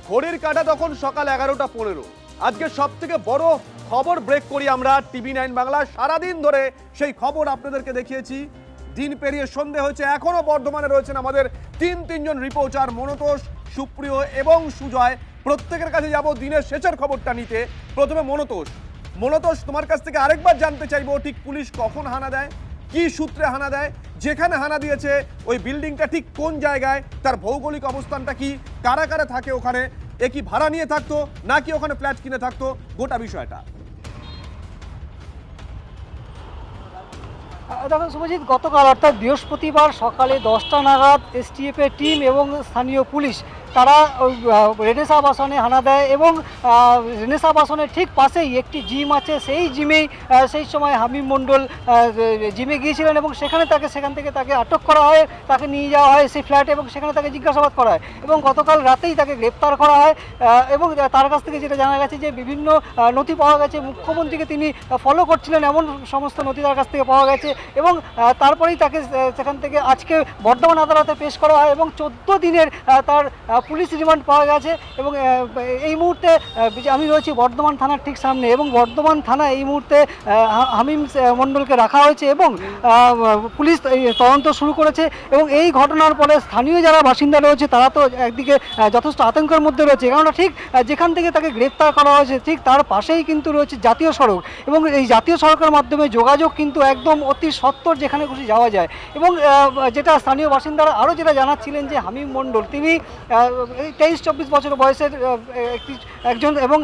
ঘড়ির কাঁটা তখন সকাল 11:15। আজকে সব থেকে বড় খবর ব্রেক করি আমরা TV9 বাংলা। সারাদিন ধরে সেই খবর আপনাদেরকে দেখিয়েছি। দিন পেরিয়ে সন্ধে হয়েছে, এখনো বর্ধমানে রয়েছেন আমাদের তিনজন রিপোর্টার, মনতোষ, সুপ্রিয় এবং সুজয়। প্রত্যেকের কাছে যাব দিনের শেষের খবরটা নিতে। প্রথমে মনতোষ, তোমার কাছ থেকে আরেকবার জানতে চাইবো, ঠিক পুলিশ কখন হানা দেয়, কি সূত্রে হানা দেয়, যেখানে হানা দিয়েছে ওই বিল্ডিংটা ঠিক কোন জায়গায়, তার ভৌগোলিক অবস্থানটা কি, কারা কারা থাকে ওখানে, এ কি ভাড়া নিয়ে থাকতো নাকি ওখানে ফ্ল্যাট কিনে থাকতো, গোটা বিষয়টা। দেখুন শুভজিৎ, গতকাল অর্থাৎ বৃহস্পতিবার সকালে 10টা নাগাদ STF এর টিম এবং স্থানীয় পুলিশ তারা রেনেসা আবাসনে হানা দেয় এবং রেনেসা আবাসনের ঠিক পাশেই একটি জিম আছে। সেই জিমেই সেই সময় হামিম মণ্ডল জিমে গিয়েছিলেন এবং সেখান থেকে তাকে আটক করা হয়, তাকে নিয়ে যাওয়া হয় সেই ফ্ল্যাটে এবং সেখানে তাকে জিজ্ঞাসাবাদ করা হয় এবং গতকাল রাতেই তাকে গ্রেপ্তার করা হয়। এবং তার কাছ থেকে যেটা জানা গেছে যে বিভিন্ন নথি পাওয়া গেছে, মুখ্যমন্ত্রীকে তিনি ফলো করছিলেন এমন সমস্ত নথি তার কাছ থেকে পাওয়া গেছে এবং তারপরেই তাকে সেখান থেকে আজকে বর্ধমান আদালতে পেশ করা হয় এবং 14 দিনের তার পুলিশ রিমান্ড পাওয়া গেছে। এবং এই মুহূর্তে আমি রয়েছি বর্ধমান থানার ঠিক সামনে এবং বর্ধমান থানা এই মুহূর্তে হামিম মণ্ডলকে রাখা হয়েছে এবং পুলিশ তদন্ত শুরু করেছে। এবং এই ঘটনার পরে স্থানীয় যারা বাসিন্দা রয়েছে তারা তো একদিকে যথেষ্ট আতঙ্কের মধ্যে রয়েছে, কেননা ঠিক যেখান থেকে তাকে গ্রেপ্তার করা হয়েছে ঠিক তার পাশেই কিন্তু রয়েছে জাতীয় সড়ক এবং এই জাতীয় সড়কের মাধ্যমে যোগাযোগ কিন্তু একদম অতি সত্বর যেখানে খুশি যাওয়া যায়। এবং যেটা স্থানীয় বাসিন্দারা আরও যেটা জানাচ্ছিলেন যে হামিম মণ্ডল তিনি 23-24 বছর বয়সের একজন এবং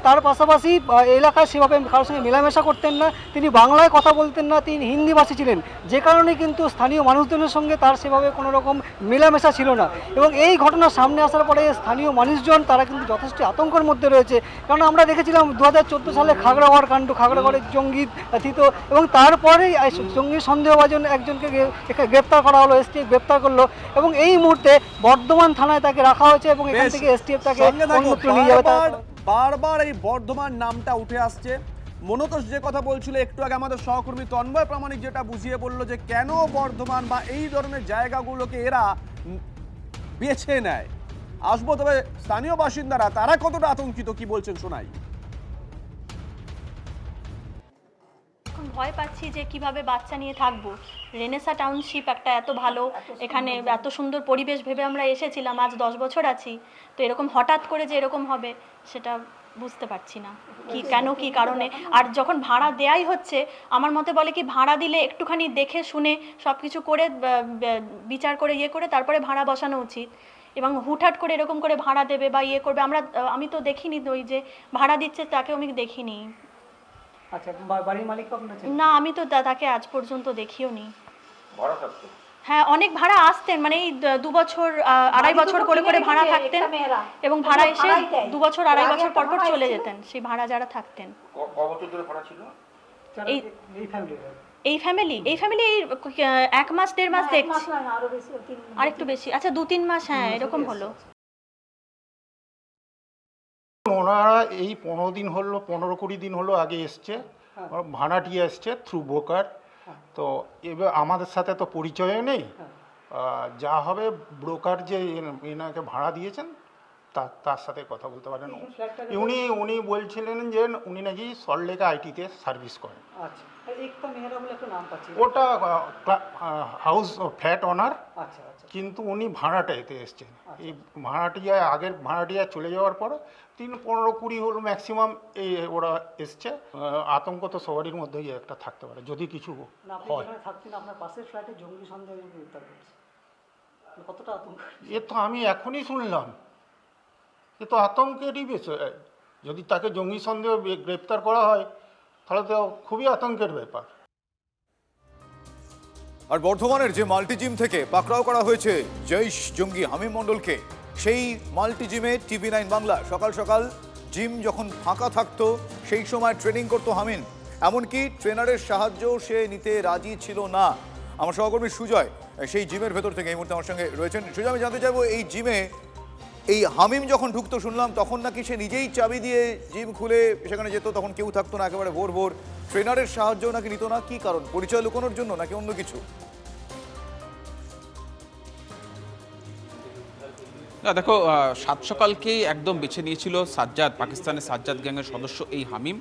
তার পাশাপাশি এলাকায় সেভাবে কারোর সঙ্গে মেলামেশা করতেন না, তিনি বাংলায় কথা বলতেন না, তিনি হিন্দিভাষী ছিলেন, যে কারণে কিন্তু স্থানীয় মানুষজনের সঙ্গে তার সেভাবে কোনো রকম মেলামেশা ছিল না। এবং এই ঘটনা সামনে আসার পরে স্থানীয় মানুষজন তারা কিন্তু যথেষ্ট আতঙ্কের মধ্যে রয়েছে, কারণ আমরা দেখেছিলাম 2014 সালে খাগড়াগড় কাণ্ড, খাগড়াগড়ের জঙ্গি থিত এবং তারপরেই জঙ্গি সন্দেহভাজন একজনকে গ্রেপ্তার করা হলো, STF গ্রেপ্তার করলো এবং এই মুহূর্তে বর্ধমান থানায় তাকে রাখা হয়েছে এবং এখান থেকে STF তাকে অন্যত্র নিয়ে যাবে। বারবার এই বর্ধমান নামটা উঠে আসছে। মনতোষ যে কথা বলছিল একটু আগে, আমাদের সহকর্মী তন্ময় প্রামাণিক যেটা বুঝিয়ে বললো যে কেন বর্ধমান বা এই ধরনের জায়গাগুলোকে এরা বেছে নেয়। আসবো, তবে স্থানীয় বাসিন্দারা তারা কতটা আতঙ্কিত কি বলছেন শোনাই। ভয় পাচ্ছি যে কিভাবে বাচ্চা নিয়ে থাকবো। রেনেসা টাউনশিপ একটা এত ভালো, এখানে এত সুন্দর পরিবেশ ভেবে আমরা এসেছিলাম, আজ 10 বছর আছি, তো এরকম হঠাৎ করে যে এরকম হবে সেটা বুঝতে পারছি না কেন কি কারণে। আর যখন ভাড়া দেয়াই হচ্ছে, আমার মতে বলে কি ভাড়া দিলে একটুখানি দেখে শুনে সব কিছু করে বিচার করে করে তারপরে ভাড়া বসানো উচিত। এবং হুটহাট করে এরকম করে ভাড়া দেবে বা করবে, আমি তো দেখিনি, ওই যে ভাড়া দিচ্ছে তাকেও আমি দেখিনি। আচ্ছা, বাড়ির মালিক না, আমি তো তাকে আজ পর্যন্ত দেখিও নি। হ্যাঁ, অনেক ভাড়া আসতেন, মানে এই 2 বছর 2.5 বছর করে ভাড়া থাকতেন এবং ভাড়া এসে 2 বছর 2.5 বছর পর চলে যেতেন সেই ভাড়া যারা থাকতেন। এই ফ্যামিলি 1 মাস 1.5 মাস দেখছি, আর একটু বেশি, আচ্ছা 2-3 মাস, হ্যাঁ এরকম হলো। ওনারা এই 15-20 দিন হলো আগে এসছে, ভাড়াটিয়া এসছে থ্রু ব্রোকার। তো এবার আমাদের সাথে তো পরিচয়ও নেই, যা হবে ব্রোকার যে এনাকে ভাড়া দিয়েছেন তার সাথে কথা বলতে পারেন। উনি বলছিলেন যে উনি নাকি সল্টলেকে আইটিতে সার্ভিস করেন। ওটা হাউস ফ্ল্যাট ওনার, কিন্তু উনি ভাড়াটাতে এসছেন। এই আগের ভাড়াটিয়া চলে যাওয়ার পর 15-20 হলো ম্যাক্সিমাম এই ওরা এসছে। আতঙ্ক তো সবারই মধ্যেই একটা থাকতে পারে যদি কিছু হয়। এ তো আমি এখনই শুনলাম, এ তো আতঙ্কেরই বিষয়। যদি তাকে জঙ্গি সন্দেহে গ্রেপ্তার করা হয় তাহলে তো খুবই আতঙ্কের ব্যাপার। আর বর্ধমানের যে মাল্টি জিম থেকে পাকড়াও করা হয়েছে জৈশ জঙ্গি হামিম মণ্ডলকে, সেই মাল্টি জিমে TV9 বাংলা সকাল সকাল জিম যখন ফাঁকা থাকতো সেই সময় ট্রেনিং করতো হামিম, এমনকি ট্রেনারের সাহায্য সে নিতে রাজি ছিল না। আমার সহকর্মী সুজয় সেই জিমের ভেতর থেকে এই মুহূর্তে আমার সঙ্গে রয়েছেন। সুজয়, আমি জানতে চাইবো এই জিমে এই হামিম যখন ঢুকতো শুনলাম তখন নাকি সে নিজেই চাবি দিয়ে জিম খুলে সেখানে যেত, তখন কেউ থাকতো না, একেবারে ভোর ভোর, ট্রেনারের সাহায্য নাকি নিত না, কি কারণ? পরিচয় লুকানোর জন্য নাকি অন্য কিছু? না দেখো, সাত সকালকেই একদম বেছে নিয়েছিল সাজ্জাদ, পাকিস্তানের সাজ্জাদ গ্যাংয়ের সদস্য এই হামিম।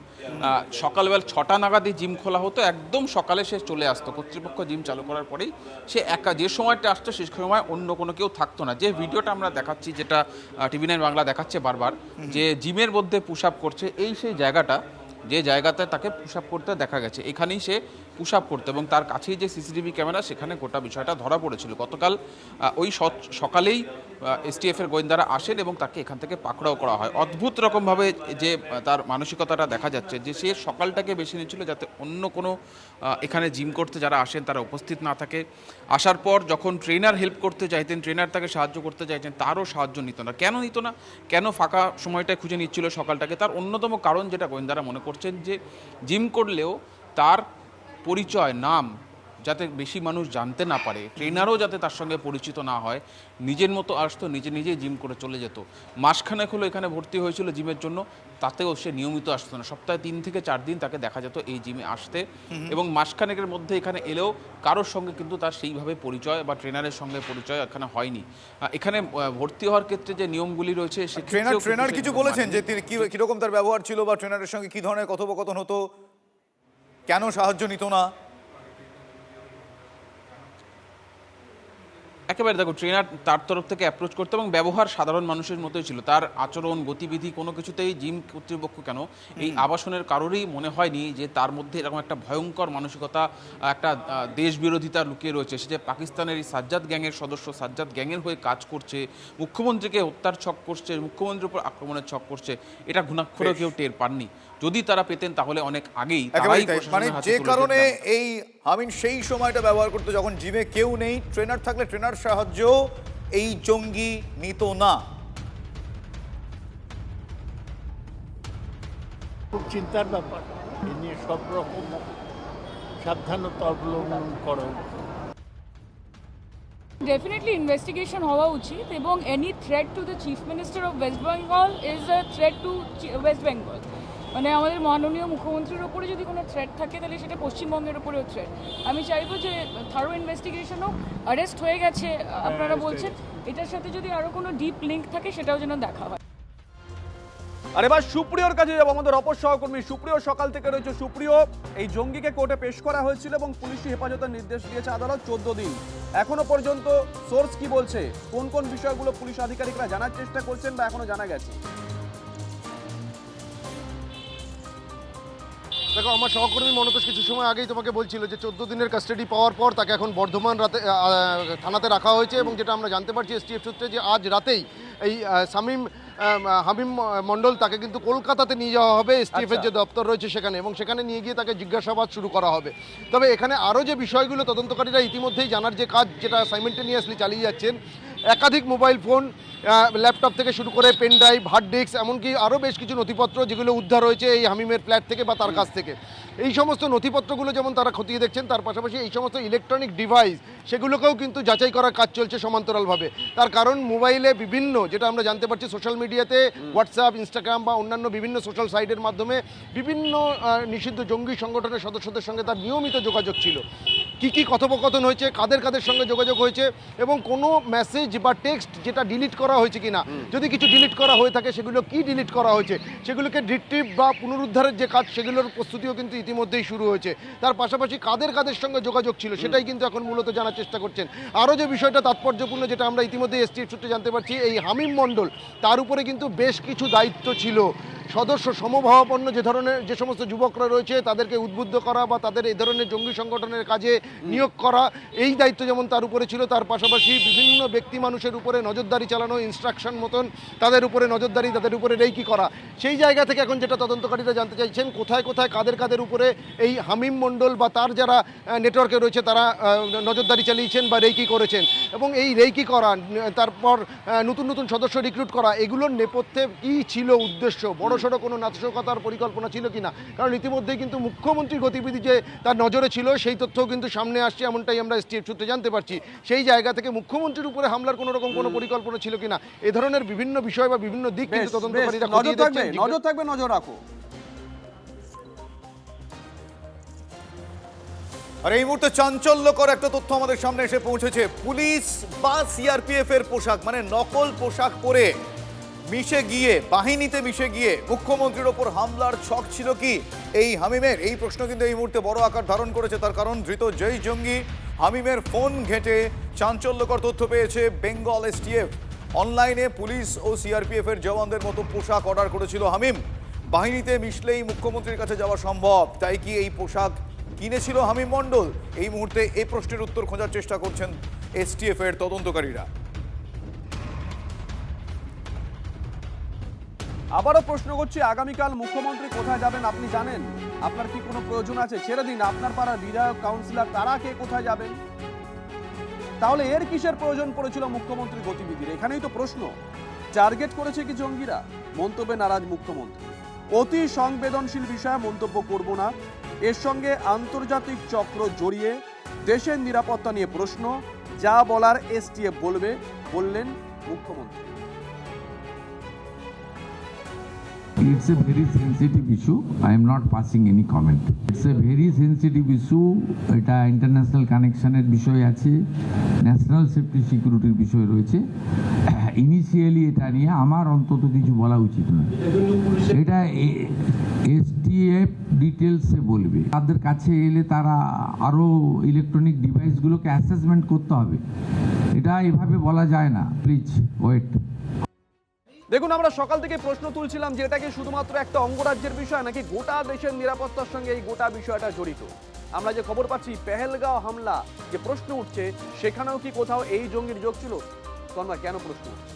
সকালবেলা 6টা নাগাদই জিম খোলা হতো, একদম সকালে সে চলে আসতো। কর্তৃপক্ষ জিম চালু করার পরেই সে একা, যে সময়টা আসতো সেই সময় অন্য কোনো কেউ থাকতো না। যে ভিডিওটা আমরা দেখাচ্ছি, যেটা TV9 বাংলা দেখাচ্ছে বারবার, যে জিমের মধ্যে পুশ আপ করছে, এই সেই জায়গাটা যে জায়গাতে তাকে পুশ আপ করতে দেখা গেছে, এখানেই সে পুশ আপ করতো এবং তার কাছেই যে CCTV ক্যামেরা, সেখানে গোটা বিষয়টা ধরা পড়েছিল। গতকাল ওই সকালেই STF-এর গোয়েন্দারা আসেন এবং তাকে এখান থেকে পাকড়াও করা হয়। অদ্ভুত রকমভাবে যে তার মানসিকতাটা দেখা যাচ্ছে, যে সে সকালটাকে বেছে নিয়েছিল যাতে অন্য কোনো এখানে জিম করতে যারা আসেন তারা উপস্থিত না থাকে। আসার পর যখন ট্রেনার হেল্প করতে চাইতেন, ট্রেনার তাকে সাহায্য করতে চাইছেন, তারও সাহায্য নিত না। কেন নিত না, কেন ফাঁকা সময়টায় খুঁজে নিচ্ছিল সকালটাকে? তার অন্যতম কারণ, যেটা গোয়েন্দারা মনে করছেন, যে জিম করলেও তার পরিচয়, নাম যাতে বেশি মানুষ জানতে না পারে, ট্রেনারও যাতে তার সঙ্গে পরিচিত না হয়, নিজের মতো আসতো, নিজেই জিম করে চলে যেত। মাসখানেক হলো এখানে ভর্তি হয়েছিল জিমের জন্য, তাতেও সে নিয়মিত আসতো না। সপ্তাহে 3 থেকে 4 দিন তাকে দেখা যেত এই জিমে আসতে, এবং মাসখানেকের মধ্যে এখানে এলেও কারোর সঙ্গে কিন্তু তার সেইভাবে পরিচয় বা ট্রেনারের সঙ্গে পরিচয় এখানে হয়নি। এখানে ভর্তি হওয়ার ক্ষেত্রে যে নিয়মগুলি রয়েছে, সে ট্রেনার কিছু বলেছেন যে তিনি কিরকম তার ব্যবহার ছিল, বা ট্রেনারের সঙ্গে কি ধরনের কথোপকথন হতো, কেন সাহায্য নিত না? একেবারে দেখো, ট্রেনার তার তরফ থেকে অ্যাপ্রোচ করতে এবং ব্যবহার সাধারণ মানুষের মতোই ছিল। তার আচরণ, গতিবিধি কোনো কিছুতেই জিম কর্তৃপক্ষ কেন এই আবাসনের কারোরই মনে হয়নি যে তার মধ্যে এরকম একটা ভয়ঙ্কর মানসিকতা, একটা দেশ বিরোধিতা লুকিয়ে রয়েছে। সে যে পাকিস্তানের এই সাজ্জাদ গ্যাংয়ের সদস্য, সাজ্জাদ গ্যাংয়ের হয়ে কাজ করছে, মুখ্যমন্ত্রীকে হত্যার ছক করছে, মুখ্যমন্ত্রীর উপর আক্রমণের ছক করছে, এটা ঘুণাক্ষরেও কেউ টের পাননি। যদি তারা পেতেন তাহলে অনেক আগেই তারাই প্রশাসনের হাতে যে তুলে কারণে দিতেন। এই হামিন সেই সময়টা ব্যবহার করতো যখন জিমে কেউ নেই, ট্রেনার থাকলে ট্রেনার সাহায্য এই জঙ্গি নিত না। খুব চিন্তার ব্যাপার, এ নিয়ে সব রকম সাবধানতা অবলম্বন করা উচিত। ডেফিনেটলি ইনভেস্টিগেশন হওয়া উচিত, এবং any threat to the chief minister of West Bengal is a threat to West Bengal. মানে আমাদের মাননীয় মুখ্যমন্ত্রীর ওপরে যদি কোনো থ্রেট থাকে, তাহলে সেটা পশ্চিমবঙ্গের ওপরেও থ্রেট। আমি চাইবো যে থারো ইনভেস্টিগেশন হোক। অ্যারেস্ট হয়ে গেছে আপনারা বলছেন, এটার সাথে যদি আরও কোনো ডিপ লিঙ্ক থাকে সেটাও যেন দেখা হয়। আর এবার সুপ্রিয়র কাছে যাবো, আমাদের অপর সহকর্মী সুপ্রিয় সকাল থেকে রয়েছে। সুপ্রিয়, এই জঙ্গিকে কোর্টে পেশ করা হয়েছিল এবং পুলিশি হেফাজতের নির্দেশ দিয়েছে আদালত 14 দিন। এখনো পর্যন্ত সোর্স কি বলছে, কোন কোন বিষয়গুলো পুলিশ আধিকারিকরা জানার চেষ্টা করছেন বা এখনো জানা গেছে? দেখো, আমার সহকর্মী মনতোষ কিছু সময় আগেই তোমাকে বলছিল যে 14 দিনের কাস্টাডি পাওয়ার পর তাকে এখন বর্ধমান থানাতে রাখা হয়েছে, এবং যেটা আমরা জানতে পারছি STF সূত্রে, যে আজ রাতেই এই হামিম মণ্ডল তাকে কিন্তু কলকাতাতে নিয়ে যাওয়া হবে, STF এর যে দপ্তর রয়েছে সেখানে, এবং সেখানে নিয়ে গিয়ে তাকে জিজ্ঞাসাবাদ শুরু করা হবে। তবে এখানে আরও যে বিষয়গুলো তদন্তকারীরা ইতিমধ্যেই জানার যে কাজ, যেটা সাইমেন্টেনিয়াসলি চালিয়ে যাচ্ছেন, একাধিক মোবাইল ফোন, ল্যাপটপ থেকে শুরু করে পেন ড্রাইভ, হার্ড ডিস্ক, এমনকি আরও বেশ কিছু নথিপত্র যেগুলো উদ্ধার হয়েছে এই হামিমের ফ্ল্যাট থেকে বা তার কাছ থেকে। এই সমস্ত নথিপত্রগুলো যেমন তারা খতিয়ে দেখছেন, তার পাশাপাশি এই সমস্ত ইলেকট্রনিক ডিভাইস সেগুলোকেও কিন্তু যাচাই করার কাজ চলছে সমান্তরালভাবে। তার কারণ মোবাইলে বিভিন্ন, যেটা আমরা জানতে পারছি, সোশ্যাল মিডিয়াতে হোয়াটসঅ্যাপ, ইনস্টাগ্রাম বা অন্যান্য বিভিন্ন সোশ্যাল সাইটের মাধ্যমে বিভিন্ন নিষিদ্ধ জঙ্গি সংগঠনের সদস্যদের সঙ্গে তার নিয়মিত যোগাযোগ ছিল। কি কথোপকথন হয়েছে, কাদের সঙ্গে যোগাযোগ হয়েছে, এবং কোনো মেসেজ বা টেক্সট যেটা ডিলিট করা হয়েছে কিনা, যদি কিছু ডিলিট করা হয়ে থাকে সেগুলো কি ডিলিট করা হয়েছে, সেগুলোকে রিট্রিভ বা পুনরুদ্ধারের যে কাজ, সেগুলোর প্রস্তুতিও কিন্তু ইতিমধ্যেই শুরু হয়েছে। তার পাশাপাশি কাদের সঙ্গে যোগাযোগ ছিল সেটাই কিন্তু এখন মূলত জানার চেষ্টা করছেন। আরও যে বিষয়টা তাৎপর্যপূর্ণ, যেটা আমরা ইতিমধ্যে STF সূত্রে জানতে পারছি, এই হামিম মণ্ডল, তার উপরে কিন্তু বেশ কিছু দায়িত্ব ছিল। সদস্য সমভাবাপন্ন যে সমস্ত যুবকরা রয়েছে তাদেরকে উদ্বুদ্ধ করা বা তাদের এই ধরনের জঙ্গি সংগঠনের কাজে নিয়োগ করা, এই দায়িত্ব যেমন তার উপরে ছিল, তার পাশাপাশি বিভিন্ন ব্যক্তি মানুষের উপরে নজরদারি চালানো, ইনস্ট্রাকশন মতন তাদের উপরে নজরদারি, তাদের উপরে রেকি করা। সেই জায়গা থেকে এখন যেটা তদন্তকারীরা জানতে চাইছেন, কোথায় কাদের উপরে এই হামিম মণ্ডল বা তার যারা নেটওয়ার্কে রয়েছে তারা নজরদারি চালিয়েছেন বা রেকি করেছেন, এবং এই রেকি করা, তারপর নতুন সদস্য রিক্রুট করা, এগুলোর নেপথ্যে কী ছিল উদ্দেশ্য, বড়সড় কোনো নাশকতার পরিকল্পনা ছিল কিনা। কারণ ইতিমধ্যেই কিন্তু মুখ্যমন্ত্রীর গতিবিধি যে তার নজরে ছিল, সেই তথ্যও কিন্তু সামনে আসছে, এমনটাই আমরা STF সূত্রে জানতে পারছি। সেই জায়গা থেকে মুখ্যমন্ত্রীর উপরে হামলার কোনো রকম কোনো পরিকল্পনা ছিল কিনা, এ ধরনের বিভিন্ন বিষয় বা বিভিন্ন দিক কিন্তু তদন্তকারীরা খতিয়ে দেখছেন। নজর থাকবে, নজর রাখো। আর এই মুহূর্তে চাঞ্চল্যকর একটা তথ্য আমাদের সামনে এসে পৌঁছেছে। পুলিশ বা সিআরপিএফ এর পোশাক মানে নকল পোশাক পরে মিশে গিয়ে বাহিনীতে মিশে গিয়ে মুখ্যমন্ত্রীর ওপর হামলার ছক ছিল কি এই হামিমের? এই প্রশ্ন কিন্তু এই মুহূর্তে বড় আকার ধারণ করেছে। তার কারণ ধৃত জৈশ জঙ্গি হামিমের ফোন ঘেঁটে চাঞ্চল্যকর তথ্য পেয়েছে বেঙ্গল এসটিএফ। অনলাইনে পুলিশ ও সিআরপিএফ এর জওয়ানদের মতো পোশাক অর্ডার করেছিল হামিম। বাহিনীতে মিশলেই মুখ্যমন্ত্রীর কাছে যাওয়া সম্ভব, তাই কি এই পোশাক কিনেছিল হামিম মণ্ডল? এই মুহূর্তে এই প্রশ্নের উত্তর খোঁজার চেষ্টা করছেন এসটিএফ এর তদন্তকারীরা। আবারও প্রশ্ন করছি, আগামীকাল মুখ্যমন্ত্রী কোথায় যাবেন আপনি জানেন? আপনার কি কোনো প্রয়োজন আছে? ছেড়ে দিন আপনার পাড়ার বিধায়ক কাউন্সিলর, তারা কে কোথায় যাবেন? তাহলে এর কিসের প্রয়োজন পড়েছিল মুখ্যমন্ত্রীর গতিবিধির? এখানেই তো প্রশ্ন। টার্গেট করেছে কি জঙ্গিরা? মন্তব্যে নারাজ মুখ্যমন্ত্রী। অতি সংবেদনশীল বিষয়ে মন্তব্য করব না। এর সঙ্গে আন্তর্জাতিক চক্র জড়িয়ে দেশের নিরাপত্তা নিয়ে প্রশ্ন, যা বলার এসটিএফ বলবে, বললেন মুখ্যমন্ত্রী। It's a very sensitive issue. I am not passing any comment. It's a very sensitive issue. এটা ইন্টারন্যাশনাল কানেকশনের বিষয় আছে, ন্যাশনাল সেফটি সিকিউরিটির বিষয় রয়েছে। ইনিশিয়ালি এটা নিয়ে আমার অন্তত কিছু বলা উচিত নয়। এটা এসটিএফ ডিটেলসে বলবে। তাদের কাছে এলে তারা আরও ইলেকট্রনিক ডিভাইসগুলোকে অ্যাসেসমেন্ট করতে হবে। এটা এভাবে বলা যায় না। Please wait. দেখুন, আমরা সকাল থেকে প্রশ্ন তুলছিলাম যে এটা কি শুধুমাত্র একটা অঙ্গরাজ্যের বিষয় নাকি গোটা দেশের নিরাপত্তার সঙ্গে এই গোটা বিষয়টা জড়িত। আমরা যে খবর পাচ্ছি পেহেলগাঁও হামলা যে প্রশ্ন উঠছে, সেখানেও কি কোথাও এই জঙ্গির যোগ ছিল? তন্ময়, কেন প্রশ্ন উঠছে?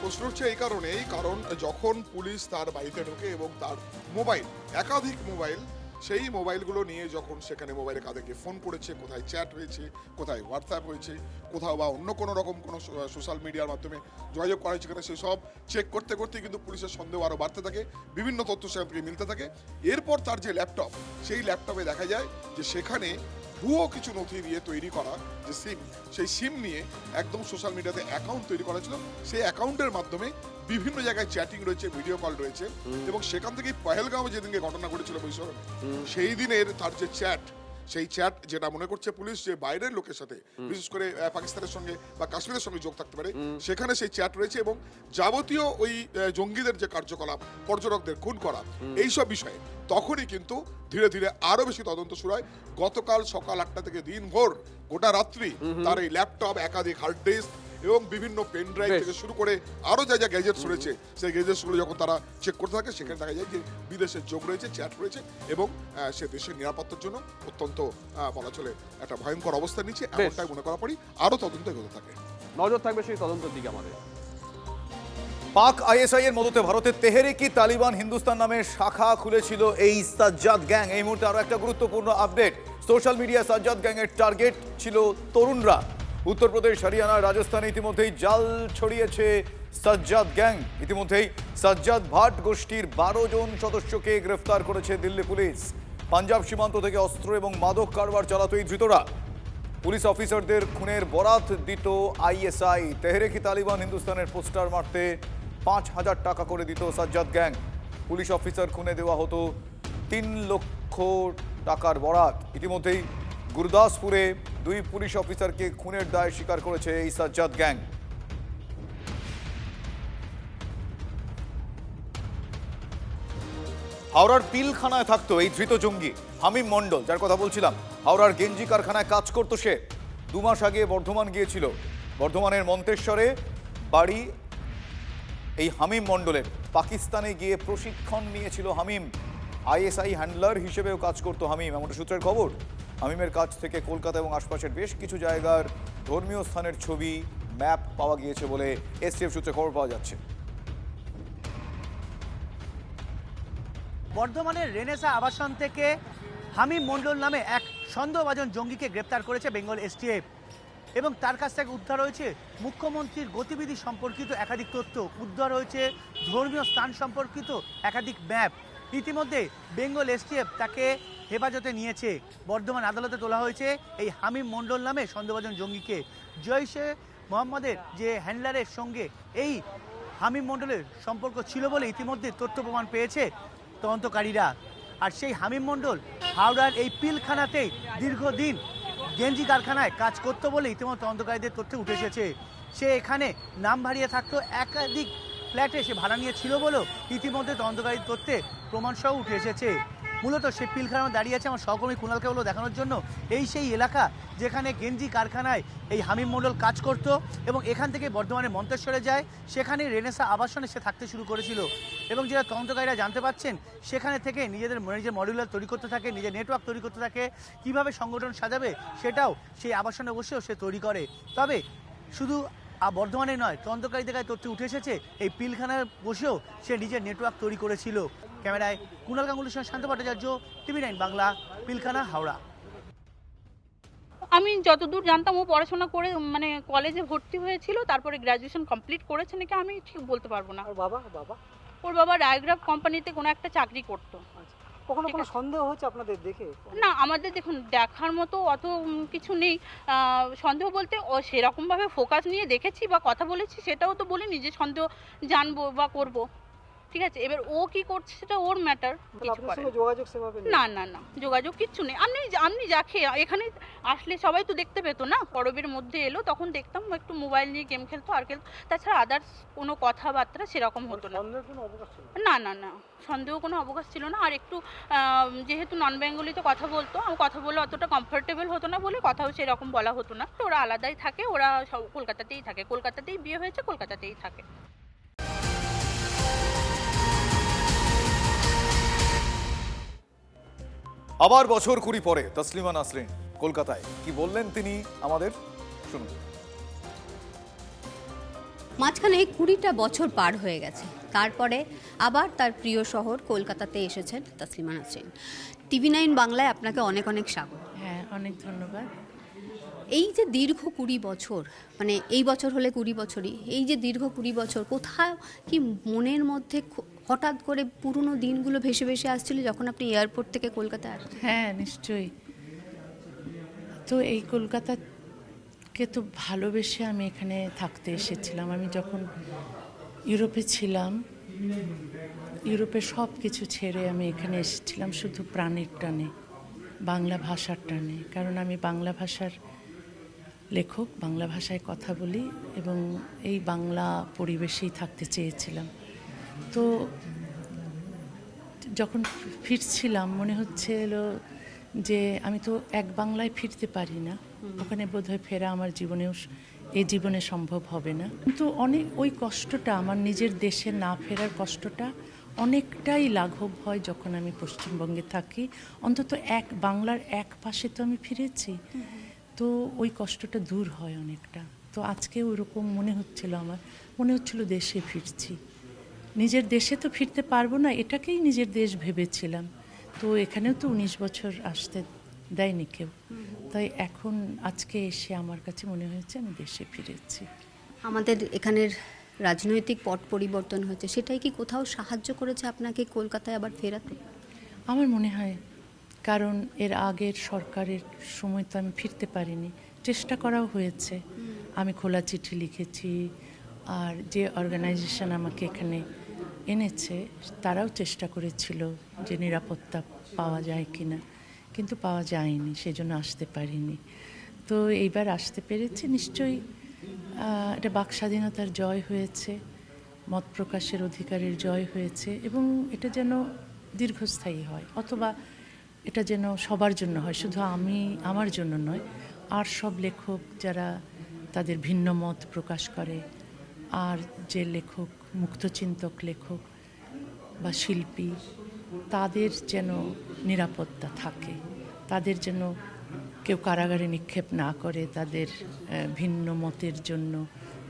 প্রশ্ন উঠছে এই কারণেই, কারণ যখন পুলিশ তার বাড়িতে ঢোকে এবং তার মোবাইল, একাধিক মোবাইল, সেই মোবাইলগুলো নিয়ে যখন সেখানে মোবাইলে কাদেরকে ফোন করেছে, কোথায় চ্যাট হয়েছে, কোথায় হোয়াটসঅ্যাপ হয়েছে, কোথাও বা অন্য কোনো রকম কোনো সোশ্যাল মিডিয়ার মাধ্যমে যোগাযোগ করা হয়েছে, সেখানে সেসব চেক করতে করতে কিন্তু পুলিশের সন্দেহ আরও বাড়তে থাকে, বিভিন্ন তথ্য সেখান থেকে মিলতে থাকে। এরপর তার যে ল্যাপটপ, সেই ল্যাপটপে দেখা যায় যে সেখানে ভুয়ো কিছু নথি দিয়ে তৈরি করা যে সিম, সেই সিম নিয়ে একদম সোশ্যাল মিডিয়াতে অ্যাকাউন্ট তৈরি করা ছিল। সেই অ্যাকাউন্টের মাধ্যমে বিভিন্ন জায়গায় চ্যাটিং রয়েছে, ভিডিও কল রয়েছে, এবং সেখান থেকেই পহেলগাঁও যেদিনকে ঘটনা ঘটেছিল বৈশাখে, সেই দিনের তার যে চ্যাট, সেই চ্যাট যেটা মনে করছে পুলিশ যে বাইরের লোকের সাথে, বিশেষ করে পাকিস্তানের সঙ্গে বা কাশ্মীরের সঙ্গে যোগ থাকতে পারে, সেখানে সেই চ্যাট রয়েছে। এবং যাবতীয় ওই জঙ্গিদের যে কার্যকলাপ, পর্যটকদের খুন করা, এইসব বিষয়ে তখনই কিন্তু ধীরে ধীরে আরো বেশি তদন্ত শুরু হয়। গতকাল সকাল 8টা থেকে দিনভর গোটা রাত্রি তার এই ল্যাপটপ, একাধিক হার্ড ডিস্ক এবং বিভিন্ন পেন ড্রাইভ থেকে শুরু করে আরো যা যা গ্যাজেটস রয়েছে, সেই গ্যাজেটসগুলো যখন তারা চেক করতে থাকে, সেখানে দেখা যায় যে বিদেশের যোগ রয়েছে, চ্যাট রয়েছে, এবং সে দেশের নিরাপত্তার জন্য অত্যন্ত বলা চলে একটা ভয়ঙ্কর অবস্থা নিচ্ছে, এমনটাই মনে করা পড়ি। আরো তদন্ত এগোতে থাকে, নজর থাকবে সেই তদন্তের দিকে আমাদের। পাক আইএসআই এর মদতে ভারতের তেহরিকি তালিবান হিন্দুস্তান নামে শাখা খুলেছিল এই সাজ্জাদ গ্যাং। এই মুহূর্তে আরো একটা গুরুত্বপূর্ণ update. Social media Sajjad gang এর টার্গেট ছিল তরুণরা। উত্তরপ্রদেশ, হরিয়ানা, রাজস্থানে ইতিমধ্যেই জাল ছড়িয়েছে সাজ্জাদ গ্যাং। ইতিমধ্যেই সাজ্জাদ ভাট গোষ্ঠীর 12 জন সদস্যকে গ্রেফতার করেছে দিল্লি পুলিশ। পাঞ্জাব সীমান্ত থেকে অস্ত্র এবং মাদক কারবার চালাতো এই ধৃতরা। পুলিশ অফিসারদের খুনের বরাত দিত আইএসআই। তেহরিকি তালিবান হিন্দুস্তানের পোস্টার মারতে 5,000 টাকা করে দিত সাজ্জাদ গ্যাং। পুলিশ অফিসার খুনে দেওয়া হতো 3 লক্ষ টাকার বরাত। ইতিমধ্যেই গুরদাসপুরে 2 পুলিশ অফিসারকে খুনের দায় স্বীকার করেছে এই সাজ্জাদ গ্যাং। হাওড়ার পিলখানায় থাকতো এই ধৃত জঙ্গি হামিম মণ্ডল, যার কথা বলছিলাম। হাওড়ার গেঞ্জি কারখানায় কাজ করতো সে। 2 মাস আগে বর্ধমান গিয়েছিল। বর্ধমানের মন্তেশ্বরে বাড়ি এই হামিম মণ্ডলের। পাকিস্তানে গিয়ে প্রশিক্ষণ নিয়েছিল হামিম। আইএসআই হ্যান্ডলার হিসেবেও কাজ করতো হামিম, এমনটা সূত্রের খবর। হামিমের কাছ থেকে কলকাতা এবং আশপাশের বেশ কিছু জায়গার ধর্মীয় স্থানের ছবি, ম্যাপ পাওয়া গিয়েছে বলে এসটিএফ সূত্রে খবর পাওয়া যাচ্ছে। বর্ধমানের রেনেসা আবাসন থেকে হামিম মণ্ডল নামে এক সন্দেহভাজন জঙ্গিকে গ্রেপ্তার করেছে বেঙ্গল এসটিএফ, এবং তার কাছ থেকে উদ্ধার হয়েছে মুখ্যমন্ত্রীর গতিবিধি সম্পর্কিত একাধিক তথ্য, উদ্ধার হয়েছে ধর্মীয় স্থান সম্পর্কিত একাধিক ম্যাপ। ইতিমধ্যে বেঙ্গল এসটিএফ তাকে হেফাজতে নিয়েছে। বর্ধমান আদালতে তোলা হয়েছে এই হামিম মণ্ডল নামে সন্দেহভাজন জঙ্গিকে। জৈশে মোহাম্মদের যে হ্যান্ডলারের সঙ্গে এই হামিম মণ্ডলের সম্পর্ক ছিল বলে ইতিমধ্যে তথ্য প্রমাণ পেয়েছে তদন্তকারীরা। আর সেই হামিম মণ্ডল হাওড়ার এই পিলখানাতেই দীর্ঘদিন গেঞ্জি কারখানায় কাজ করতো বলে ইতিমধ্যে তদন্তকারীদের তথ্যে উঠে এসেছে। সে এখানে নাম ভারিয়ে থাকতো, একাধিক ফ্ল্যাটে সে ভাড়া নিয়ে ছিল বলেও ইতিমধ্যে তদন্তকারীর তথ্যে প্রমাণসহ উঠে এসেছে। মূলত সেই পিলখানা দাঁড়িয়ে আছে আমার সহকর্মী কুণালকে হলো দেখানোর জন্য। এই সেই এলাকা যেখানে গেঞ্জি কারখানায় এই হামিম মণ্ডল কাজ করত এবং এখান থেকে বর্ধমানে মন্তেশ্বরে যায়, সেখানে রেনেসা আবাসনে সে থাকতে শুরু করেছিল। এবং যেটা তদন্তকারীরা জানতে পারছেন, সেখানে থেকে নিজের মডিউলার তৈরি করতে থাকে, নিজের নেটওয়ার্ক তৈরি করতে থাকে, কীভাবে সংগঠন সাজাবে সেটাও সেই আবাসনে বসেও সে তৈরি করে। তবে শুধু বর্ধমানে নয়, তদন্তকারীদের কাছে তথ্য উঠে এসেছে এই পিলখানায় বসেও সে নিজের নেটওয়ার্ক তৈরি করেছিল। ক্যামেরায় কুণাল গাঙ্গুলির সঙ্গে শান্ত ভট্টাচার্য, TV9 বাংলা, পিলখানা, হাওড়া। আমি যতদূর জানতাম ও পড়াশোনা করে মানে কলেজে ভর্তি হয়েছিল, তারপরে গ্র্যাজুয়েশন কমপ্লিট করেছে নাকি আমি ঠিক বলতে পারবো না। ওর বাবা ডায়াগ্রাফ কোম্পানিতে কোনো একটা চাকরি করতো। কখনো কোনো সন্দেহ হচ্ছে আপনাদের দেখে? না, আমাদের দেখুন দেখার মতো অত কিছু নেই। সন্দেহ বলতে ও সেরকমভাবে ফোকাস নিয়ে দেখেছি বা কথা বলেছি সেটাও তো বলিনি যে সন্দেহ জানবো বা করব। ঠিক আছে, এবার ও কি করছে সেটা ওর ম্যাটার। যোগাযোগ সেভাবে না না না, যোগাযোগ কিচ্ছু নেই। আপনি যাকে এখানে আসলে সবাই তো দেখতে পেতো না। পরবের মধ্যে এলো তখন দেখতাম একটু মোবাইল নিয়ে গেম খেলতো আর খেলতো, তাছাড়া আদার্স কোনো কথাবার্তা সেরকম হতো না। না না না, সন্দেহ কোনো অবকাশ ছিল না। আর একটু যেহেতু নন বেঙ্গলিতে কথা বলতো, কথা বলে অতটা কমফোর্টেবল হতো না বলে কথাও সেরকম বলা হতো না। ওরা আলাদাই থাকে, ওরা সব কলকাতাতেই থাকে, কলকাতাতেই বিয়ে হয়েছে, কলকাতাতেই থাকে। আবার বছর 20 পরে তসলিমা নাসরিন কলকাতায় কি বললেন তিনি আমাদের, শুনুন। মাঝখানে 20টা বছর পার হয়ে গেছে, তারপরে আবার তার প্রিয় শহর কলকাতাতে এসেছেন তসলিমা নাসরিন। TV9 বাংলায় আপনাকে অনেক অনেক স্বাগত। হ্যাঁ, অনেক ধন্যবাদ। এই যে দীর্ঘ 20 বছর, মানে এই বছর হলে 20 বছরই, এই যে দীর্ঘ 20 বছর, কোথাও কি মনের মধ্যে হঠাৎ করে পুরনো দিনগুলো ভেসে ভেসে আসছিল যখন আপনি এয়ারপোর্ট থেকে কলকাতায় আসছেন? হ্যাঁ, নিশ্চয়ই। তো এই কলকাতাকে তো ভালোবেসে আমি এখানে থাকতে এসেছিলাম। আমি যখন ইউরোপে ছিলাম, ইউরোপের সব কিছু ছেড়ে আমি এখানে এসেছিলাম শুধু প্রাণের টানে, বাংলা ভাষার টানে। কারণ আমি বাংলা ভাষার লেখক, বাংলা ভাষায় কথা বলি এবং এই বাংলা পরিবেশেই থাকতে চেয়েছিলাম। তো যখন ফিরছিলাম মনে হচ্ছিল যে আমি তো এক বাংলায় ফিরতে পারি না, ওখানে বোধহয় ফেরা আমার জীবনেও এই জীবনে সম্ভব হবে না। কিন্তু অনেক ওই কষ্টটা, আমার নিজের দেশে না ফেরার কষ্টটা অনেকটাই লাঘব হয় যখন আমি পশ্চিমবঙ্গে থাকি। অন্তত এক বাংলার এক পাশে তো আমি ফিরেছি, তো ওই কষ্টটা দূর হয় অনেকটা। তো আজকে ওরকম মনে হচ্ছিল, আমার মনে হচ্ছিল দেশে ফিরছি। নিজের দেশে তো ফিরতে পারবো না, এটাকেই নিজের দেশ ভেবেছিলাম। তো এখানেও তো 19 বছর আসতে দেয়নি কেউ, তাই এখন আজকে এসে আমার কাছে মনে হয়েছে আমি দেশে ফিরেছি। আমাদের এখানের রাজনৈতিক পট পরিবর্তন হয়েছে, সেটাই কি কোথাও সাহায্য করেছে আপনাকে কলকাতায় আবার ফেরাতে? আমার মনে হয়, কারণ এর আগের সরকারের সময় তো আমি ফিরতে পারিনি, চেষ্টা করাও হয়েছে। আমি খোলা চিঠি লিখেছি, আর যে অর্গানাইজেশন আমাকে এখানে এনেছে তারাও চেষ্টা করেছিল যে নিরাপত্তা পাওয়া যায় কিনা, কিন্তু পাওয়া যায়নি, সেজন্য আসতে পারিনি। তো এইবার আসতে পেরেছি, নিশ্চয়ই এটা বাক স্বাধীনতার জয় হয়েছে, মত প্রকাশের অধিকারের জয় হয়েছে, এবং এটা যেন দীর্ঘস্থায়ী হয়, অথবা এটা যেন সবার জন্য হয়, শুধু আমার জন্য নয়। আর সব লেখক যারা তাদের ভিন্ন মত প্রকাশ করে, আর যে লেখক মুক্তচিন্তক লেখক বা শিল্পী, তাদের যেন নিরাপত্তা থাকে, তাদের যেন কেউ কারাগারে নিক্ষেপ না করে তাদের ভিন্ন মতের জন্য,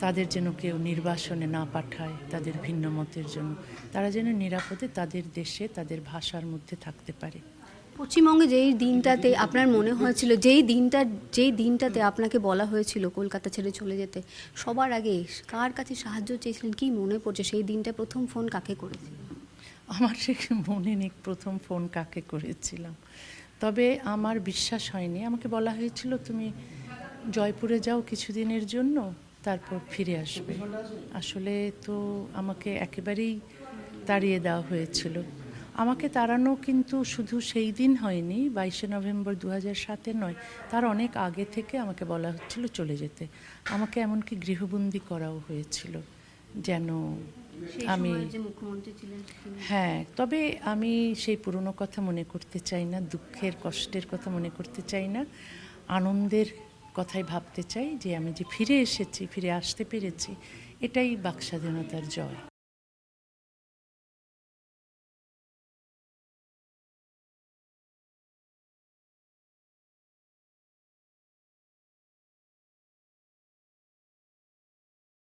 তাদের যেন কেউ নির্বাসনে না পাঠায় তাদের ভিন্ন মতের জন্য, তারা যেন নিরাপদে তাদের দেশে তাদের ভাষার মধ্যে থাকতে পারে। পশ্চিমবঙ্গে যেই দিনটাতে আপনার মনে হয়েছিল, যেই দিনটাতে আপনাকে বলা হয়েছিল কলকাতা ছেড়ে চলে যেতে, সবার আগে কার কাছে সাহায্য চেয়েছিলেন, কি মনে পড়ছে সেই দিনটা প্রথম ফোন কাকে করেছিলেন? আমার সে মনে নেই প্রথম ফোন কাকে করেছিলাম, তবে আমার বিশ্বাস হয়নি। আমাকে বলা হয়েছিল তুমি জয়পুরে যাও কিছুদিনের জন্য, তারপর ফিরে আসবে। আসলে তো আমাকে একেবারেই তাড়িয়ে দেওয়া হয়েছিল। আমাকে তাড়ানো কিন্তু শুধু সেই দিন হয়নি, 22শে নভেম্বর 2007 নয়, তার অনেক আগে থেকে আমাকে বলা হচ্ছিল চলে যেতে। আমাকে এমনকি গৃহবন্দী করাও হয়েছিল যেন আমি, হ্যাঁ, তবে আমি সেই পুরনো কথা মনে করতে চাই না, দুঃখের কষ্টের কথা মনে করতে চাই না, আনন্দের কথাই ভাবতে চাই যে আমি যে ফিরে এসেছি, ফিরে আসতে পেরেছি, এটাই বাক স্বাধীনতার জয়।